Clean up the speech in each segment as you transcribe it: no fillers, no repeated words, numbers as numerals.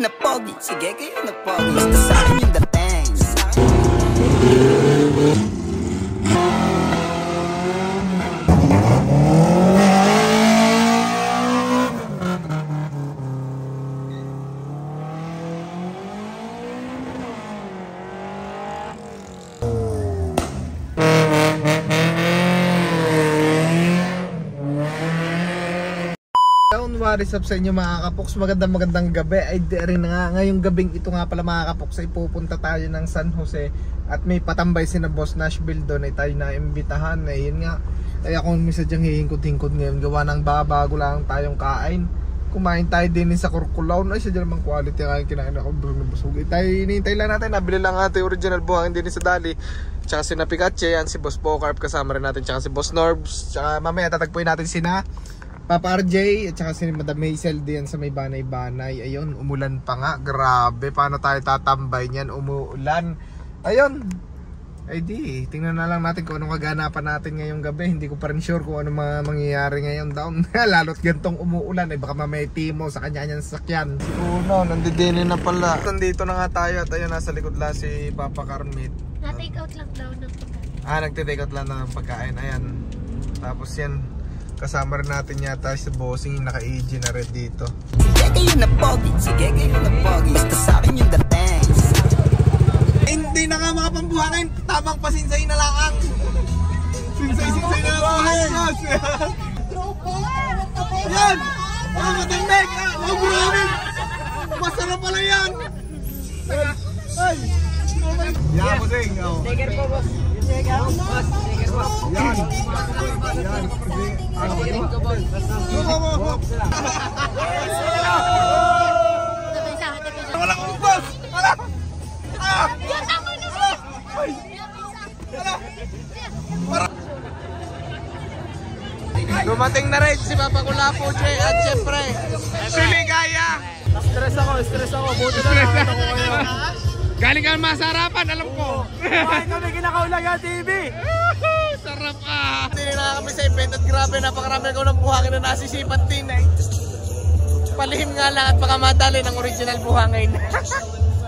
na pogi. Sige kayo na pogi. Basta sa akin yung dating. What is up sa inyo mga kapoks? Magandang gabi. Ay di rin nga ngayong gabing ito nga pala mga kapoks ay pupunta tayo ng San Jose at may patambay si na Boss Nashville doon ay tayo na imbitahan. Ayun nga, ay ako minsan dyang hihingkot-hingkot ngayon gawa ng bago lang tayong kain. Kumain tayo din sa Kurkulaw. Ay sadya namang quality ang kinain ako ng busog. Tayo hinihintay lang natin, nabili lang natin original buhangin din sa Dali. Tsaka si na Pikache, yan si Boss Pocarp kasama rin natin, tsaka si Boss Norbs. Tsaka mamaya tatagpuin natin si na Papa RJ at saka si Madam Maisel diyan sa may banay-banay. Ayun, umulan pa nga. Grabe, paano tayo tatambay niyan? Umuulan. Ayun. Ay di, tingnan na lang natin kung anong kaganapan natin ngayong gabi. Hindi ko pa rin sure kung anong mga mangyayari ngayon down. Lalo't gantong umuulan. Ay baka mamay timo sa kanya niyang sasakyan. Si Uno, nandidinin na pala. Nandito na nga tayo at ayun, nasa likod lang si Papa Carmit. Na-take out lang daw ng pagkain. Nagte-take out lang ng pagkain. Ayan. Tapos yan. Kasama rin natin yata si Bossing yung naka-AG na red dito. Sige kayo na pogi. Sige kayo na pogi. Basta sa akin yung dating. Hindi na nga makapambuhangin. Tamang pasinsay na lang. Sinsay na lang. Yan! Mga matindeg! Mga buhangin! Masarap pala yan! Ay! Yan, Bossing! Tiger po, boss. Tiger po, boss. Tiger po. Yan! Yan! Wala kong boss! Wala! Dumating na rin si Papa Kulapo, Jay, at syempre si Ligaya. Stress ako. Buti na lang ako kayo. Galing ka masarapan, alam ko. Bakit kami kinakaulaga TV? Sarap ka. Hindi na kami sa event at grabe, napakarami ko ng buhangin na nasisipat din eh. Palihim nga lang at baka madali ng original buhangin.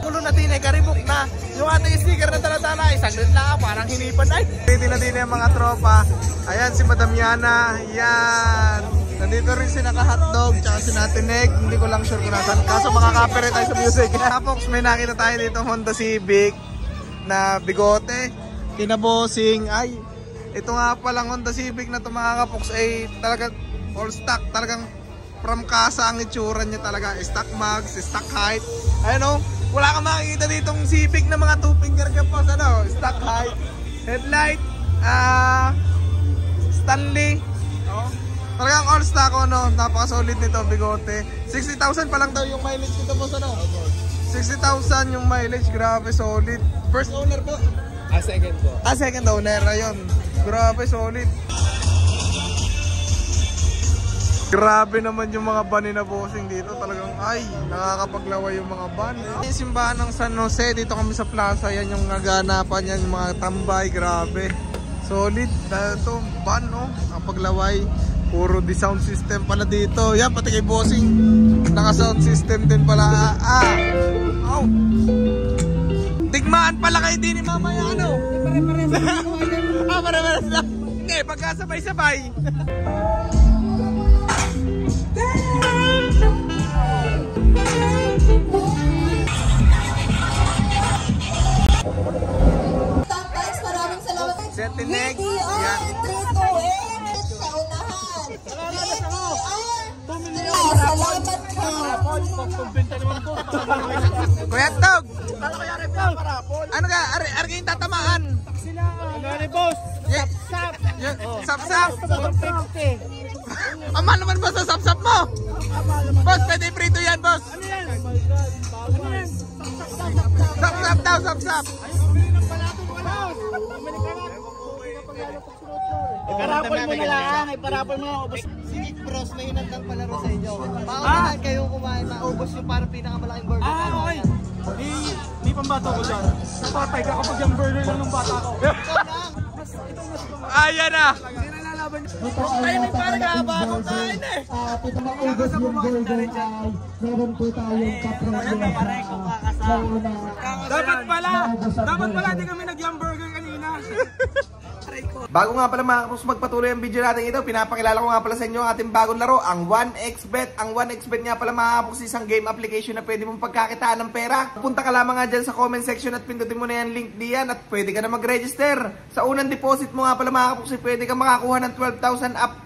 Kulo na din eh, karibok na. Yung ating sticker na talatala ay saglit lang, parang hinipan ay. Dito na din yung mga tropa. Ayan si Madam Yana. Yan. Nandito rin si naka-hotdog tsaka si Natineg. Hindi ko lang sure kung nasan. Kaso makaka-copyright tayo sa music. Kapoks, may nakita tayo dito Honda Civic na bigote. Kinabosing. Ay, ito nga palang Honda Civic na ito mga kapoks ay talagang all stock. Talagang from kasa ang itsura niya talaga. Stock mags, stock height. Ayun o, wala kang makikita ditong Civic na mga 2-finger kapos. Ano, stock height. Headlight, Stanley. Oh. Talagang all stock no, napaka-solid nito, bigote. 60,000 pa lang daw yung mileage nito boss ano? 60,000 yung mileage, grabe solid. First owner po? Second po. Second owner, ayun. Grabe solid. Grabe naman yung mga van na Bossing dito. Talagang ay, nakakapaglaway yung mga van. Yung simbahan ng San Jose, dito kami sa plaza. Yan yung naganapan yan, yung mga tambay, grabe. Solid. Ito, van no, nakapaglaway. Puro di sound system pala dito. Yan, pati kay Bossing naka sound system din pala. Oh. Tigmaan pala kayo din ni mamaya ano. Pare-pares. Pare-pares lang. Hindi, pagkasabay-sabay. Sentineg. Yan. Salamat po. Kuya Tog! Ano ka? Ari yung tatamaan? Ano ni boss? Sap-sap! 150. Ama naman boss sa sap-sap mo! Boss, pwede prito yan boss! Ano yan? Ano yan? Sap-sap daw, sap-sap! Iparapol mo na lang, iparapol mo. Si Nick Bros, may hinandang palaro sa inyo. Paunahan kayo kumain, maubos yung parang pinakamalaking burger. Okay. May pambato ko dyan. Napatay ka kapag yung burger lang ng bata ko. Ayan na! Sino kalaban niyo. Wrong timing parang haba akong kain eh. Maubos yung goal ay meron po tayong kaprogresa. Dapat pala, di kami nag-hamburger kanina. Bago nga pala mga kapos magpatuloy ang video natin ito, pinapakilala ko nga pala sa inyo ang ating bagong laro, ang 1xBet. Ang 1xBet nga pala mga kapos, isang game application na pwede mong pagkakitaan ng pera. Punta ka lamang nga dyan sa comment section at pindutin mo na yan link diyan at pwede ka na mag-register. Sa unang deposit mo nga pala mga kapos, pwede ka makakuha ng 12,000 up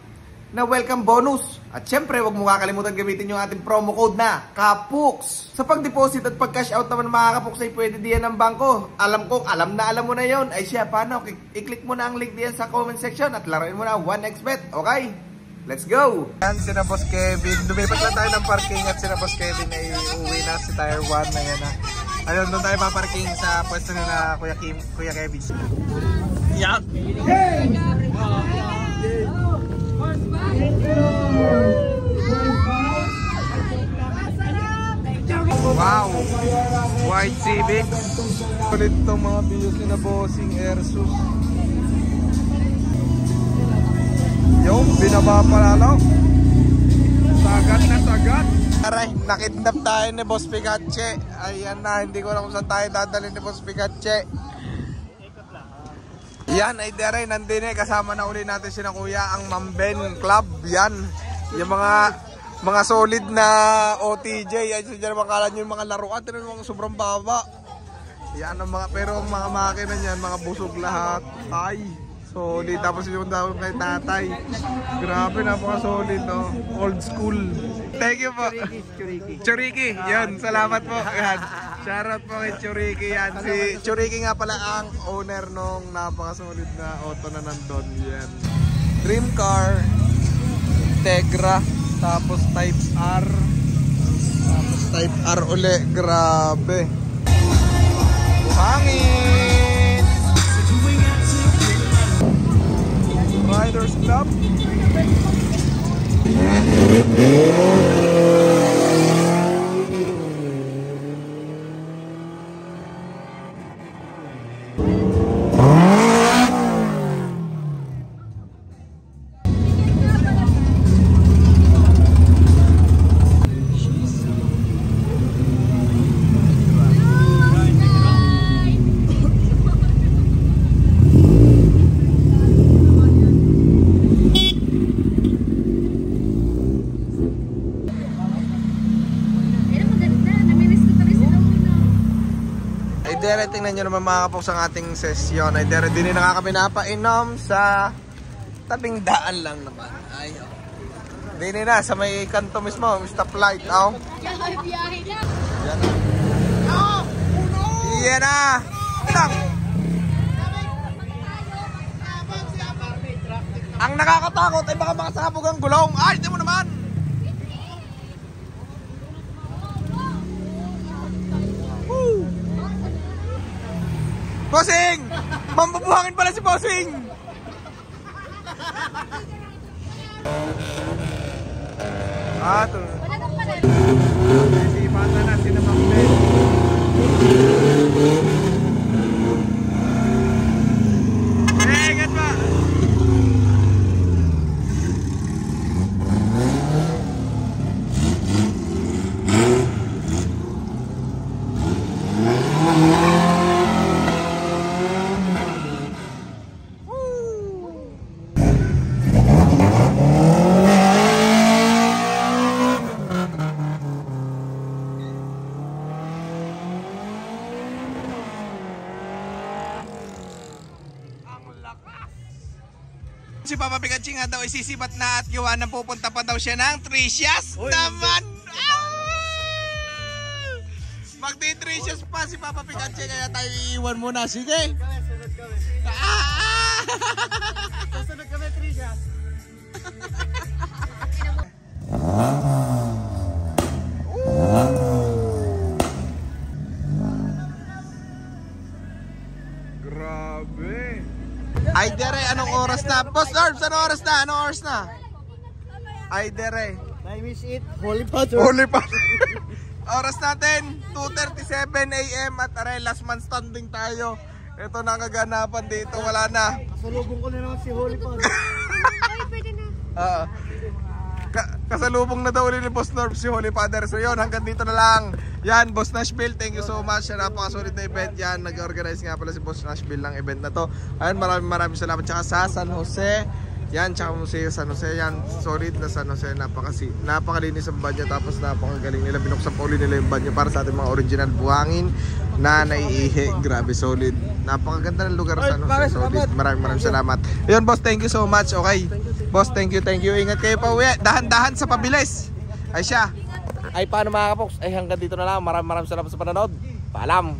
na welcome bonus. At syempre, wag mo kakalimutan gamitin yung ating promo code na KAPUKS. Sa pag-deposit at pag-cash out naman mga kapuks ay pwede diyan ng bangko. Alam mo na yon. Ay siya, paano? I-click mo na ang link diyan sa comment section at laruin mo na 1xBet. Okay? Let's go! Yan, sina Boss Kevin. Lumipat lang tayo ng parking at sina Boss Kevin ay uwi na si Tire 1 na yan na. Ayun, doon tayo paparking sa pwesto na Kuya Kevin. Yan! Hey! Wow! White Civics. Ulit itong mga videos na bossing Airsus. Yung binaba palalaw. Sagat na sagat. Aray, nakidnap tayo ni Boss Picache. Ayan na, hindi ko alam kung saan tayo dadalhin ni Boss Picache. Yan ay dere, nandun eh, kasama na uli natin si na Kuya ang Mamben Club. Yan, yung mga solid na OTJ. Ay, so dyan makala nyo yung mga laruan, tinan mga sobrang baba. Yan ang mga, pero ang mga makina niyan, mga busog lahat. Ay, solid. Tapos yung daw kay tatay. Grabe, napaka solid, no? Old school. Thank you po. Churiki. Yan, salamat po. Yan. Shoutout po kay Churiki. Yan. Si Churiki nga pala ang owner nung napaka-solid na auto na nandun. Yan. Dream car. Tegra. Tapos Type R. Tapos Type R uli. Grabe. Buhangin. Riders Club. Dere, tingnan nyo naman mga kapoks ang ating sesyon. Ay dere, din na nga kami napainom sa tabing daan lang naman. Ay, oh. Din na, sa may kanto mismo, stoplight, oh. Yan na. Yan na. Ilang. Ang nakakatakot ay baka makasabog ang gulong. Ay, di mo naman. Woo! Bossing! Mambabuhangin pala si Bossing! Ito. Sisipatan na sinamangin. Ingat pa! Si Papa Picache nga daw isisibat na at gawa ng pupunta pa daw siya ng Tricias naman. Magti-Tricias pa si Papa Picache kaya tayo iiwan muna. Sige. Susunod kami, Tricias. Grabe. Ay dere, anong oras na? Boss Orbs, anong oras na? Anong oras na? Ay dere. I miss it. Holy Father. Holy Father. Oras natin, 2:37 AM at aray, last man standing tayo. Ito na kaganapan dito, wala na. Salubong ko na naman si Holy Father. Ay, pwede na. Kasalubong na daw ulit ni Boss Norb si Holy Father. So yun, hanggang dito na lang. Yan, Boss Nashville, thank you so much. Yan, napakasulit na event yan. Nag-organize nga pala si Boss Nashville ng event na to. Ayun, maraming salamat. Tsaka sa San Jose, yan, tsaka Museo San Jose, yan, solid na San Jose. Napakalinis ang banyo, tapos napakagaling nila. Binuksan pa ulit nila yung banyo para sa ating mga original buhangin na naiihi. Grabe, solid. Napakaganda ng lugar sa San Jose, solid. Maraming salamat. Ayun, Boss, thank you so much. Okay, Boss, thank you. Ingat kayo pa uwi. Dahan-dahan sa pabilis. Ay siya. Ay, paano mga kapoks? Ay, hanggang dito na lang. Maraming salamat sa panonood. Paalam.